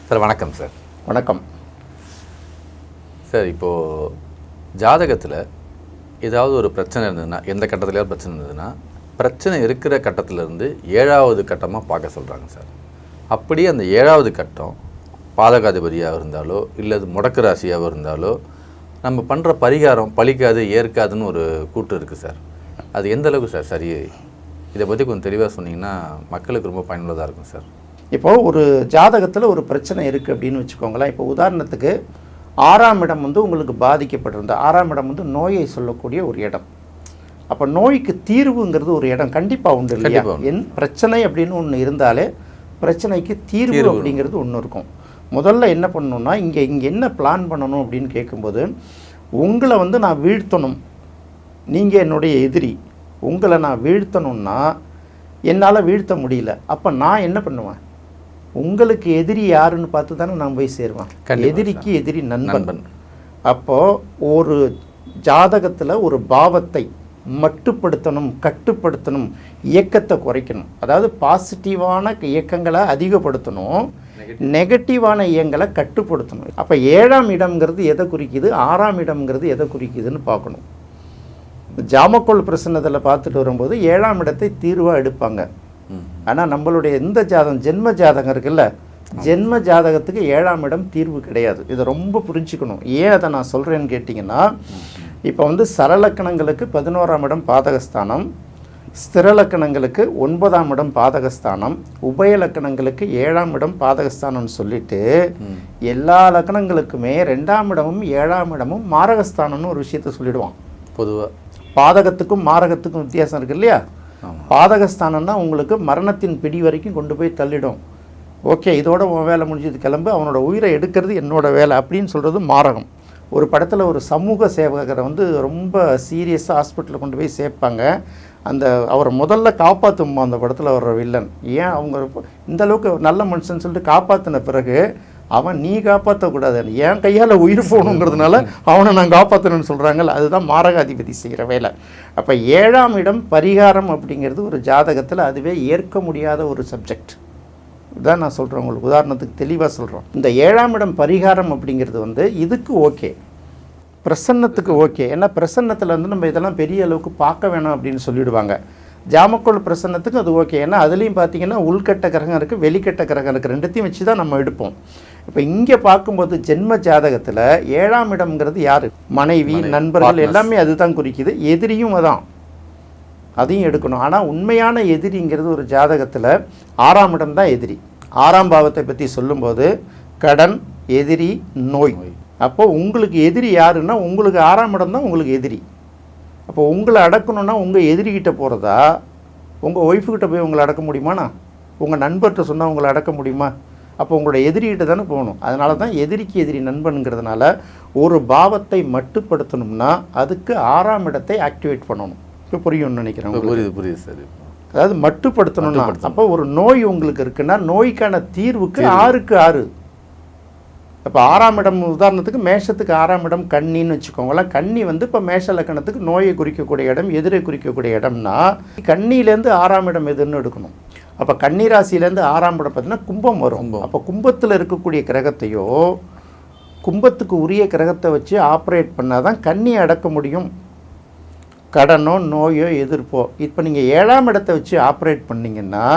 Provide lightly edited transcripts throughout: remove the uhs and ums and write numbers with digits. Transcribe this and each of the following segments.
Sir வணக்கம் sir. வணக்கம் sir. இப்போது ஜாதகத்தில் ஏதாவது ஒரு பிரச்சனை இருந்ததுன்னா, எந்த கட்டத்துலையாவது பிரச்சனை இருந்ததுன்னா, பிரச்சனை இருக்கிற கட்டத்திலேருந்து 7வது கட்டமாக பார்க்க சொல்கிறாங்க சார். அப்படியே அந்த 7வது கட்டம் பாதகாதிபதியாக இருந்தாலோ இல்லை முடக்கு ராசியாக இருந்தாலோ நம்ம பண்ணுற பரிகாரம் பலிக்காது ஏற்காதுன்னு ஒரு கூட்டு இருக்குது சார். அது எந்த அளவுக்கு சார் சரி? இதை பற்றி கொஞ்சம் தெளிவாக சொன்னீங்கன்னா மக்களுக்கு ரொம்ப பயனுள்ளதாக இருக்கும் சார். இப்போது ஒரு ஜாதகத்தில் ஒரு பிரச்சனை இருக்குது அப்படின்னு வச்சுக்கோங்களேன். இப்போ உதாரணத்துக்கு 6ஆம் இடம் உங்களுக்கு பாதிக்கப்பட்டிருந்த 6ஆம் இடம் நோயை சொல்லக்கூடிய ஒரு இடம். அப்போ நோய்க்கு தீர்வுங்கிறது ஒரு இடம் கண்டிப்பாக உண்டு இல்லையா? என் பிரச்சனை அப்படின்னு ஒன்று இருந்தாலே பிரச்சனைக்கு தீர்வு அப்படிங்கிறது ஒன்று இருக்கும். முதல்ல என்ன பண்ணணும்னா இங்கே என்ன பிளான் பண்ணணும் அப்படின்னு கேட்கும்போது, உங்களை நான் வீழ்த்தணும், நீங்கள் என்னுடைய எதிரி, உங்களை நான் வீழ்த்தணும்னா என்னால் வீழ்த்த முடியல. அப்போ நான் என்ன பண்ணுவேன்? உங்களுக்கு எதிரி யாருன்னு பார்த்து தானே நான் போய் சேருவேன். எதிரிக்கு எதிரி நண்பன். அப்போது ஒரு ஜாதகத்தில் ஒரு பாவத்தை மட்டுப்படுத்தணும், கட்டுப்படுத்தணும், இயக்கத்தை குறைக்கணும். அதாவது பாசிட்டிவான இயக்கங்களை அதிகப்படுத்தணும், நெகட்டிவான இயங்களை கட்டுப்படுத்தணும். அப்போ 7ஆம் இடம்ங்கிறது எதை குறிக்குது, 6ஆம் இடம்ங்கிறது எதை குறிக்குதுன்னு பார்க்கணும். ஜாமக்கோள் பிரசன்னத்தில் பார்த்துட்டு வரும்போது 7ஆம் இடத்தை தீர்வாக எடுப்பாங்க. ஆனால் நம்மளுடைய இந்த ஜாதகம் ஜென்ம ஜாதகம் இருக்குல்ல, ஜென்ம ஜாதகத்துக்கு 7ஆம் இடம் தீர்வு கிடையாது. இதை ரொம்ப புரிஞ்சுக்கணும். ஏன் அதை நான் சொல்கிறேன்னு கேட்டிங்கன்னா, இப்போ சரலக்கணங்களுக்கு 11ஆம் இடம் பாதகஸ்தானம், ஸ்திரலக்கணங்களுக்கு 9ஆம் இடம் பாதகஸ்தானம், உபயலக்கணங்களுக்கு 7ஆம் இடம் பாதகஸ்தானம்னு சொல்லிட்டு எல்லா லக்கணங்களுக்குமே 2ஆம் இடமும் 7ஆம் இடமும் மாரகஸ்தானம்னு ஒரு விஷயத்த சொல்லிடுவான். பொதுவாக பாதகத்துக்கும் மாரகத்துக்கும் வித்தியாசம் இருக்குது இல்லையா? பாதகஸ்தானம்னா உங்களுக்கு மரணத்தின் பிடி வரைக்கும் கொண்டு போய் தள்ளிடும். ஓகே, இதோட உன் வேலை முடிஞ்சது, கிளம்பு, அவனோட உயிரை எடுக்கிறது என்னோட வேலை அப்படின்னு சொல்கிறது மாரகம். ஒரு படத்தில் ஒரு சமூக சேவகரை ரொம்ப சீரியஸாக ஹாஸ்பிட்டலில் கொண்டு போய் சேர்ப்பாங்க. அவரை முதல்ல காப்பாற்றுமா அந்த படத்தில் வர்ற வில்லன். ஏன் அவங்க இந்த அளவுக்கு நல்ல மனுஷன் சொல்லிட்டு காப்பாற்றின பிறகு அவன் நீ காப்பாற்றக்கூடாது, என் கையால் உயிர் போகணுங்கிறதுனால அவனை நான் காப்பாற்றணும்னு சொல்கிறாங்கல்ல, அதுதான் மாரகாதிபதி செய்கிற வேலை. அப்போ 7ஆம் இடம் பரிகாரம் அப்படிங்கிறது ஒரு ஜாதகத்தில் அதுவே ஏற்க முடியாத ஒரு சப்ஜெக்ட். இதுதான் நான் சொல்கிறேன், உங்களுக்கு உதாரணத்துக்கு தெளிவாக சொல்கிறோம். இந்த 7ஆம் இடம் பரிகாரம் அப்படிங்கிறது இதுக்கு ஓகே, பிரசன்னத்துக்கு ஓகே. ஏன்னா பிரசன்னத்தில் நம்ம இதெல்லாம் பெரிய அளவுக்கு பார்க்க வேணாம் அப்படின்னு சொல்லிடுவாங்க. ஜாமக்கோள் பிரசன்னத்துக்கு அது ஓகே. ஏன்னா அதுலேயும் பார்த்தீங்கன்னா உள்கட்ட கிரகம் இருக்குது, வெளிக்கட்ட கிரகம் இருக்குது, ரெண்டுத்தையும் வச்சு தான் நம்ம எடுப்போம். இப்போ இங்கே பார்க்கும்போது ஜென்ம ஜாதகத்தில் 7ஆம் இடம்ங்கிறது யார்? மனைவி, நண்பர்கள் எல்லாமே அதுதான் குறிக்குது. எதிரியும் அதான், அதையும் எடுக்கணும். ஆனால் உண்மையான எதிரிங்கிறது ஒரு ஜாதகத்தில் 6ஆம் இடம் தான் எதிரி. 6ஆம் பாவத்தை பற்றி சொல்லும்போது கடன், எதிரி, நோய். அப்போது உங்களுக்கு எதிரி யாருன்னா உங்களுக்கு 6ஆம் இடம் தான் உங்களுக்கு எதிரி. அப்போ உங்களை அடக்கணுன்னா உங்கள் எதிரிகிட்ட போகிறதா, உங்கள் ஒய்ஃபுக்கிட்ட போய் உங்களை அடக்க முடியுமாண்ணா? உங்கள் நண்பர்கிட்ட சொன்னால் உங்களை அடக்க முடியுமா? அப்போ உங்களோட எதிரிகிட்ட தானே போகணும். அதனால தான் எதிரிக்கு எதிரி நண்பனுங்கிறதுனால ஒரு பாவத்தை மட்டுப்படுத்தணும்னா அதுக்கு 6ஆம் இடத்தை ஆக்டிவேட் பண்ணணும். இப்போ புரியும்னு நினைக்கிறேன். புரியுது சார். அதாவது மட்டுப்படுத்தணும்னா அப்போ ஒரு நோய் உங்களுக்கு இருக்குன்னா நோய்க்கான தீர்வுக்கு 6க்கு 6. இப்போ 6ஆம் இடம் உதாரணத்துக்கு மேஷத்துக்கு 6ஆம் இடம் கன்னின்னு வச்சுக்கோங்களேன். கன்னி இப்போ மேஷ லக்கணத்துக்கு நோயை குறிக்கக்கூடிய இடம், எதிரை குறிக்கக்கூடிய இடம்னா கன்னியிலேருந்து 6ஆம் இடம் எதுன்னு எடுக்கணும். அப்போ கன்னி ராசியிலேருந்து 6ஆம் இடம் பார்த்தீங்கன்னா கும்பம் வரும். அப்போ கும்பத்தில் இருக்கக்கூடிய கிரகத்தையோ கும்பத்துக்கு உரிய கிரகத்தை வச்சு ஆப்ரேட் பண்ணால் தான் கன்னியை அடக்க முடியும். கடனோ நோயோ எதிர்ப்போ இப்போ நீங்கள் 7ஆம் இடத்தை வச்சு ஆப்ரேட் பண்ணிங்கன்னா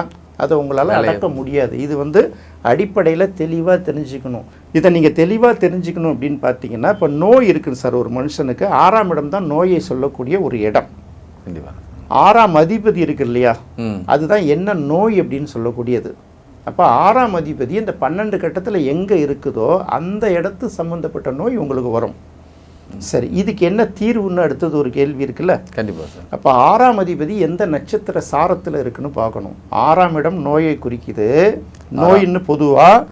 அதை உங்களால் அடக்க முடியாது. இது அடிப்படையில் தெளிவாக தெரிஞ்சுக்கணும். இதை நீங்கள் தெளிவாக தெரிஞ்சுக்கணும் அப்படின்னு பார்த்தீங்கன்னா, இப்போ நோய் இருக்குன்னு சார் ஒரு மனுஷனுக்கு 6ஆம் இடம் தான் நோயை சொல்லக்கூடிய ஒரு இடம். கண்டிப்பாக 6ஆம் அதிபதி இருக்கு இல்லையா, அதுதான் என்ன நோய் அப்படின்னு சொல்லக்கூடியது. அப்போ 6ஆம் அதிபதி இந்த 12 கட்டத்தில் எங்கே இருக்குதோ அந்த இடத்து சம்மந்தப்பட்ட நோய் உங்களுக்கு வரும். சரி, இதுக்கு என்ன தீர்வுன்னு அடுத்தது ஒரு கேள்வி இருக்குல்ல. கண்டிப்பாக சார். அப்போ 6ஆம் அதிபதி எந்த நட்சத்திர சாரத்தில் இருக்குன்னு பார்க்கணும். 6ஆம் இடம் நோயை குறிக்குது. நோயின்னு பொதுவாக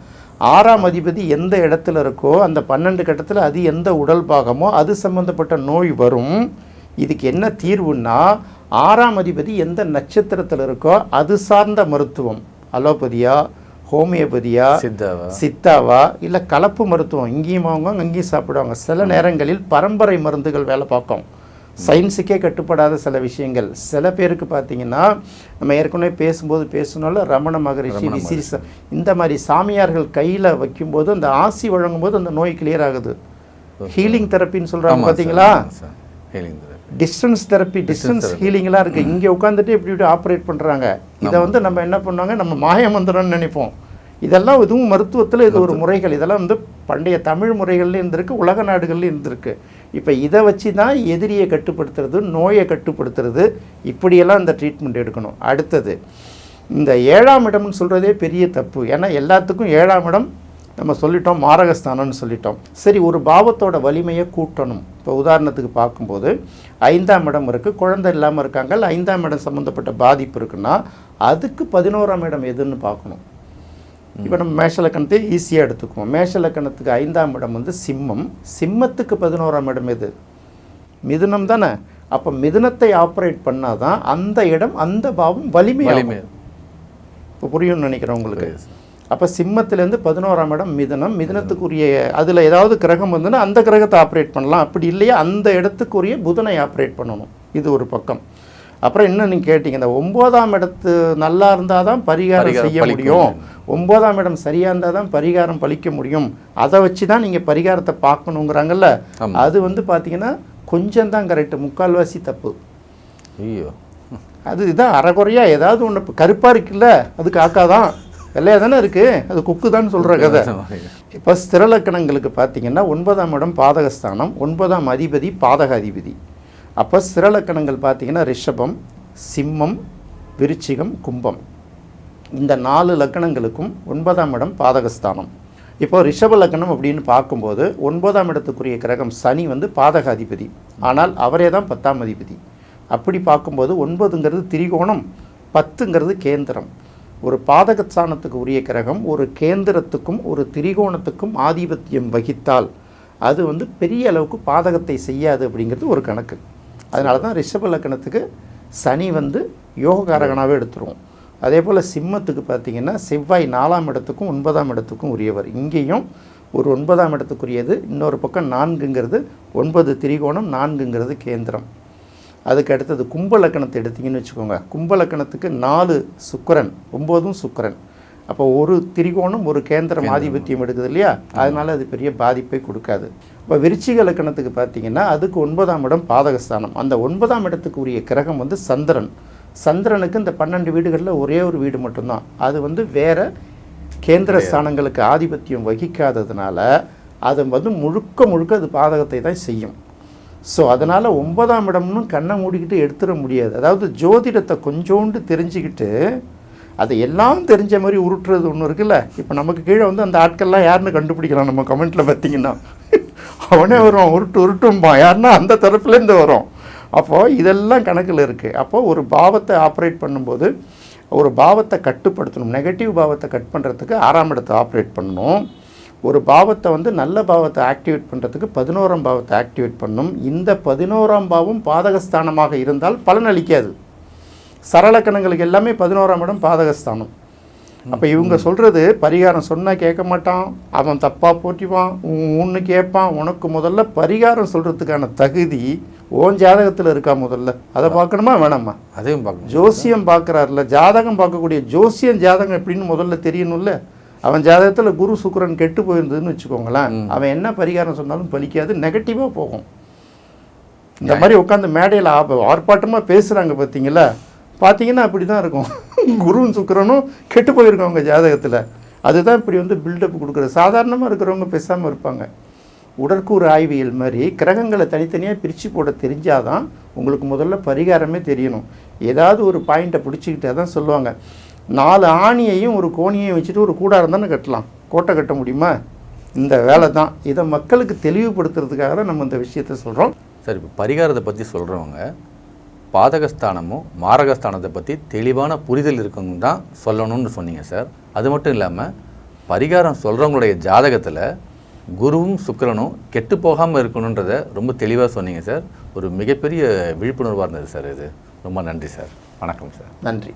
6ஆம் அதிபதி எந்த இடத்துல இருக்கோ அந்த 12 கட்டத்தில் அது எந்த உடல் பாகமோ அது சம்மந்தப்பட்ட நோய் வரும். இதுக்கு என்ன தீர்வுன்னா 6ஆம் அதிபதி எந்த நட்சத்திரத்தில் இருக்கோ அது சார்ந்த மருத்துவம், அலோபதியா, ஹோமியோபதியா, சித்தாவா, இல்லை கலப்பு மருத்துவம், இங்கேயும் வாங்குவாங்க அங்கேயும் சாப்பிடுவாங்க. சில நேரங்களில் பரம்பரை மருந்துகள் வேலை பார்க்கும். சயின்ஸுக்கே கட்டுப்படாத சில விஷயங்கள். சில பேருக்கு பார்த்தீங்கன்னா நம்ம ஏற்கனவே பேசும்போது பேசணும்ல, ரமண மகரிஷி, விசிறிச, இந்த மாதிரி சாமியார்கள் கையில் வைக்கும்போது அந்த ஆசி வழங்கும்போது அந்த நோய் கிளியர் ஆகுது. ஹீலிங் தெரப்பின்னு சொல்கிறாங்க பார்த்தீங்களா, டிஸ்டன்ஸ் தெரப்பி, டிஸ்டன்ஸ் ஹீலிங்லாம் இருக்குது. இங்கே உட்காந்துட்டு இப்படி ஆப்ரேட் பண்ணுறாங்க. இதை வந்து நம்ம என்ன பண்ணுவாங்க, நம்ம மாயமந்திரம்னு நினைப்போம். இதெல்லாம் இதுவும் மருத்துவத்தில் இது ஒரு முறைகள். இதெல்லாம் வந்து பண்டைய தமிழ் முறைகள்லேயும் இருந்திருக்கு, உலக நாடுகள்லேயும் இருந்திருக்கு. இப்போ இதை வச்சு தான் எதிரியை கட்டுப்படுத்துறது, நோயை கட்டுப்படுத்துறது, இப்படியெல்லாம் இந்த ட்ரீட்மெண்ட் எடுக்கணும். அடுத்தது இந்த 7ஆம் இடம்னு சொல்கிறதே பெரிய தப்பு. ஏன்னா எல்லாத்துக்கும் 7ஆம் இடம் நம்ம சொல்லிட்டோம், மாரகஸ்தானம்னு சொல்லிட்டோம். சரி, ஒரு பாவத்தோட வலிமையை கூட்டணும். இப்போ உதாரணத்துக்கு பார்க்கும்போது 5ஆம் இடம் இருக்குது, குழந்தை இல்லாமல் இருக்காங்க, 5ஆம் இடம் சம்மந்தப்பட்ட பாதிப்பு இருக்குன்னா அதுக்கு 11ஆம் இடம் எதுன்னு பார்க்கணும். இப்போ நம்ம மேஷலக்கணத்தை ஈஸியாக எடுத்துக்குவோம். மேஷலக்கணத்துக்கு 5ஆம் இடம் வந்து சிம்மம், சிம்மத்துக்கு 11ஆம் இடம் எது? மிதுனம் தானே. அப்போ மிதுனத்தை ஆப்ரேட் பண்ணால் தான் அந்த இடம், அந்த பாவம் வலிமை. இப்போ புரியும்னு நினைக்கிறேன் உங்களுக்கு. அப்போ சிம்மத்திலேருந்து 11ஆம் இடம் மிதுனம், மிதுனத்துக்குரிய அதில் ஏதாவது கிரகம் வந்துன்னா அந்த கிரகத்தை ஆப்ரேட் பண்ணலாம். அப்படி இல்லையா அந்த இடத்துக்குரிய புதனை ஆப்ரேட் பண்ணணும். இது ஒரு பக்கம். அப்புறம் இன்னும் நீங்கள் கேட்டீங்க, இந்த 9ஆம் இடத்து நல்லா இருந்தால் தான் பரிகாரம் செய்ய முடியும், 9ஆம் இடம் சரியாக இருந்தால் தான் பரிகாரம் பலிக்க முடியும், அதை வச்சு தான் நீங்கள் பரிகாரத்தை பார்க்கணுங்கிறாங்கல்ல. அது வந்து பார்த்தீங்கன்னா கொஞ்சம் தான் கரெக்டு, முக்கால்வாசி தப்பு. ஐயோ, அது இதான் அறகுறையாக ஏதாவது ஒன்று கருப்பாக இருக்குல்ல, அது காக்கா தான், வெள்ளையாக தானே இருக்குது, அது குக்கு தான் சொல்கிற கதை. இப்போ ஸ்திரலக்கணங்களுக்கு பார்த்தீங்கன்னா 9ஆம் இடம் பாதகஸ்தானம், 9ஆம் அதிபதி பாதக அதிபதி. அப்போ ஸ்திரலக்கணங்கள் பார்த்தீங்கன்னா ரிஷபம், சிம்மம், விருச்சிகம், கும்பம், இந்த 4 லக்கணங்களுக்கும் 9ஆம் இடம் பாதகஸ்தானம். இப்போ ரிஷப லக்கணம் அப்படின்னு பார்க்கும்போது 9ஆம் இடத்துக்குரிய கிரகம் சனி வந்து பாதக அதிபதி, ஆனால் அவரே தான் 10ஆம் அதிபதி. அப்படி பார்க்கும்போது 9ங்கிறது திரிகோணம், 10ங்கிறது கேந்திரம். ஒரு பாதகஸ்தானத்துக்கு உரிய கிரகம் ஒரு கேந்திரத்துக்கும் ஒரு திரிகோணத்துக்கும் ஆதிபத்தியம் வகித்தால் அது வந்து பெரிய அளவுக்கு பாதகத்தை செய்யாது அப்படிங்கிறது ஒரு கணக்கு. அதனால தான் ரிஷப லக்கணத்துக்கு சனி வந்து யோககாரகனாகவே எடுத்துருவோம். அதே போல் சிம்மத்துக்கு பார்த்திங்கன்னா செவ்வாய் 4ஆம் இடத்துக்கும் 9ஆம் இடத்துக்கும் உரியவர். இங்கேயும் ஒரு 9ஆம் இடத்துக்குரியது, இன்னொரு பக்கம் 4ங்கிறது 9 திரிகோணம், 4ங்கிறது கேந்திரம். அதுக்கு அடுத்தது கும்ப லக்கணத்தை எடுத்திங்கன்னு வச்சுக்கோங்க. கும்ப லக்கணத்துக்கு 4 சுக்கிரன், 9ம் சுக்கிரன். அப்போ ஒரு திரிகோணம் ஒரு கேந்திரம் ஆதிபத்தியம் எடுக்குது இல்லையா, அதனால் அது பெரிய பாதிப்பை கொடுக்காது. இப்போ விருச்சிக லக்கணத்துக்கு பார்த்திங்கன்னா அதுக்கு 9ஆம் இடம் பாதகஸ்தானம். அந்த 9ஆம் இடத்துக்கு உரிய கிரகம் வந்து சந்திரன். சந்திரனுக்கு இந்த 12 வீடுகளில் ஒரே ஒரு வீடு மட்டும்தான், அது வந்து வேறு கேந்திர ஸ்தானங்களுக்கு ஆதிபத்தியம் வகிக்காததுனால அது வந்து முழுக்க அது பாதகத்தை தான் செய்யும். ஸோ அதனால் 9ஆம் இடம்னு கண்ணை மூடிக்கிட்டு எடுத்துட முடியாது. அதாவது ஜோதிடத்தை கொஞ்சோண்டு தெரிஞ்சுக்கிட்டு அதை எல்லாம் தெரிஞ்ச மாதிரி உருட்டுறது ஒன்று இருக்குல்ல. இப்போ நமக்கு கீழே வந்து அந்த ஆட்கள்லாம் யாருன்னு கண்டுபிடிக்கலாம். நம்ம கமெண்ட்டில் பார்த்தீங்கன்னா அவனே வருவான், உருட்டும்பான், யாருன்னா அந்த தரப்புலேருந்து வரும். அப்போது இதெல்லாம் கணக்கில் இருக்குது. அப்போது ஒரு பாவத்தை ஆப்ரேட் பண்ணும்போது ஒரு பாவத்தை கட்டுப்படுத்தணும். நெகட்டிவ் பாவத்தை கட் பண்ணுறதுக்கு 6ஆம் இடத்தை ஆப்ரேட் பண்ணணும். ஒரு பாவத்தை வந்து நல்ல பாவத்தை ஆக்டிவேட் பண்ணுறதுக்கு 11ஆம் பாவத்தை ஆக்டிவேட் பண்ணணும். இந்த 11ஆம் பாவம் பாதகஸ்தானமாக இருந்தால் பலன் அளிக்காது. சரளக்கணங்களுக்கு எல்லாமே 11ஆம் இடம் பாதகஸ்தானம். அப்போ இவங்க சொல்கிறது பரிகாரம் சொன்னால் கேட்க மாட்டான், அவன் தப்பாக போற்றிவான், ஒன்று கேட்பான். உனக்கு முதல்ல பரிகாரம் சொல்கிறதுக்கான தகுதி ஓன் ஜாதகத்தில் இருக்கா, முதல்ல அதை பார்க்கணுமா வேணாமா? அதையும் பார்க்கணும். ஜோசியம் பார்க்குறாருல, ஜாதகம் பார்க்கக்கூடிய ஜோசியம் ஜாதகம் எப்படின்னு முதல்ல தெரியணும்ல. அவன் ஜாதகத்தில் குரு சுக்கிரன் கெட்டு போயிருந்ததுன்னு வச்சுக்கோங்களேன், அவன் என்ன பரிகாரம் சொன்னாலும் பலிக்காது, நெகட்டிவாக போகும். இந்த மாதிரி உட்காந்து மேடையில் ஆர்ப்பாட்டமாக பேசுகிறாங்க பார்த்தீங்கன்னா அப்படி தான் இருக்கும். குருவும் சுக்கிரனும் கெட்டு போயிருக்கவங்க ஜாதகத்தில். அதுதான் இப்படி வந்து பில்டப் கொடுக்குறது. சாதாரணமாக இருக்கிறவங்க பேசாமல் இருப்பாங்க. உடற்கூறு ஆய்வியல் மாதிரி கிரகங்களை தனித்தனியாக பிரித்து போட தெரிஞ்சாதான் உங்களுக்கு முதல்ல பரிகாரமே தெரியணும். ஏதாவது ஒரு பாயிண்ட்டை பிடிச்சிக்கிட்டே தான் சொல்லுவாங்க, 4 ஆணியையும் ஒரு கோணியையும் வச்சுட்டு ஒரு கூடாரம் தானே கட்டலாம், கோட்டை கட்ட முடியுமா? இந்த வேலை தான். இதை மக்களுக்கு தெளிவுபடுத்துறதுக்காக தான் நம்ம இந்த விஷயத்த சொல்கிறோம். சரி, இப்போ பரிகாரத்தை பற்றி சொல்கிறவங்க பாதகஸ்தானமும் மாரகஸ்தானத்தை பற்றி தெளிவான புரிதல் இருக்குன்னு தான் சொல்லணும்னு சொன்னீங்க சார். அது மட்டும் இல்லாமல் பரிகாரம் சொல்கிறவங்களுடைய ஜாதகத்தில் குருவும் சுக்கிரனும் கெட்டு போகாமல் இருக்கணுன்றதை ரொம்ப தெளிவாக சொன்னீங்க சார். ஒரு மிகப்பெரிய விழிப்புணர்வாக இருந்தது சார் இது. ரொம்ப நன்றி சார். வணக்கம் சார். நன்றி.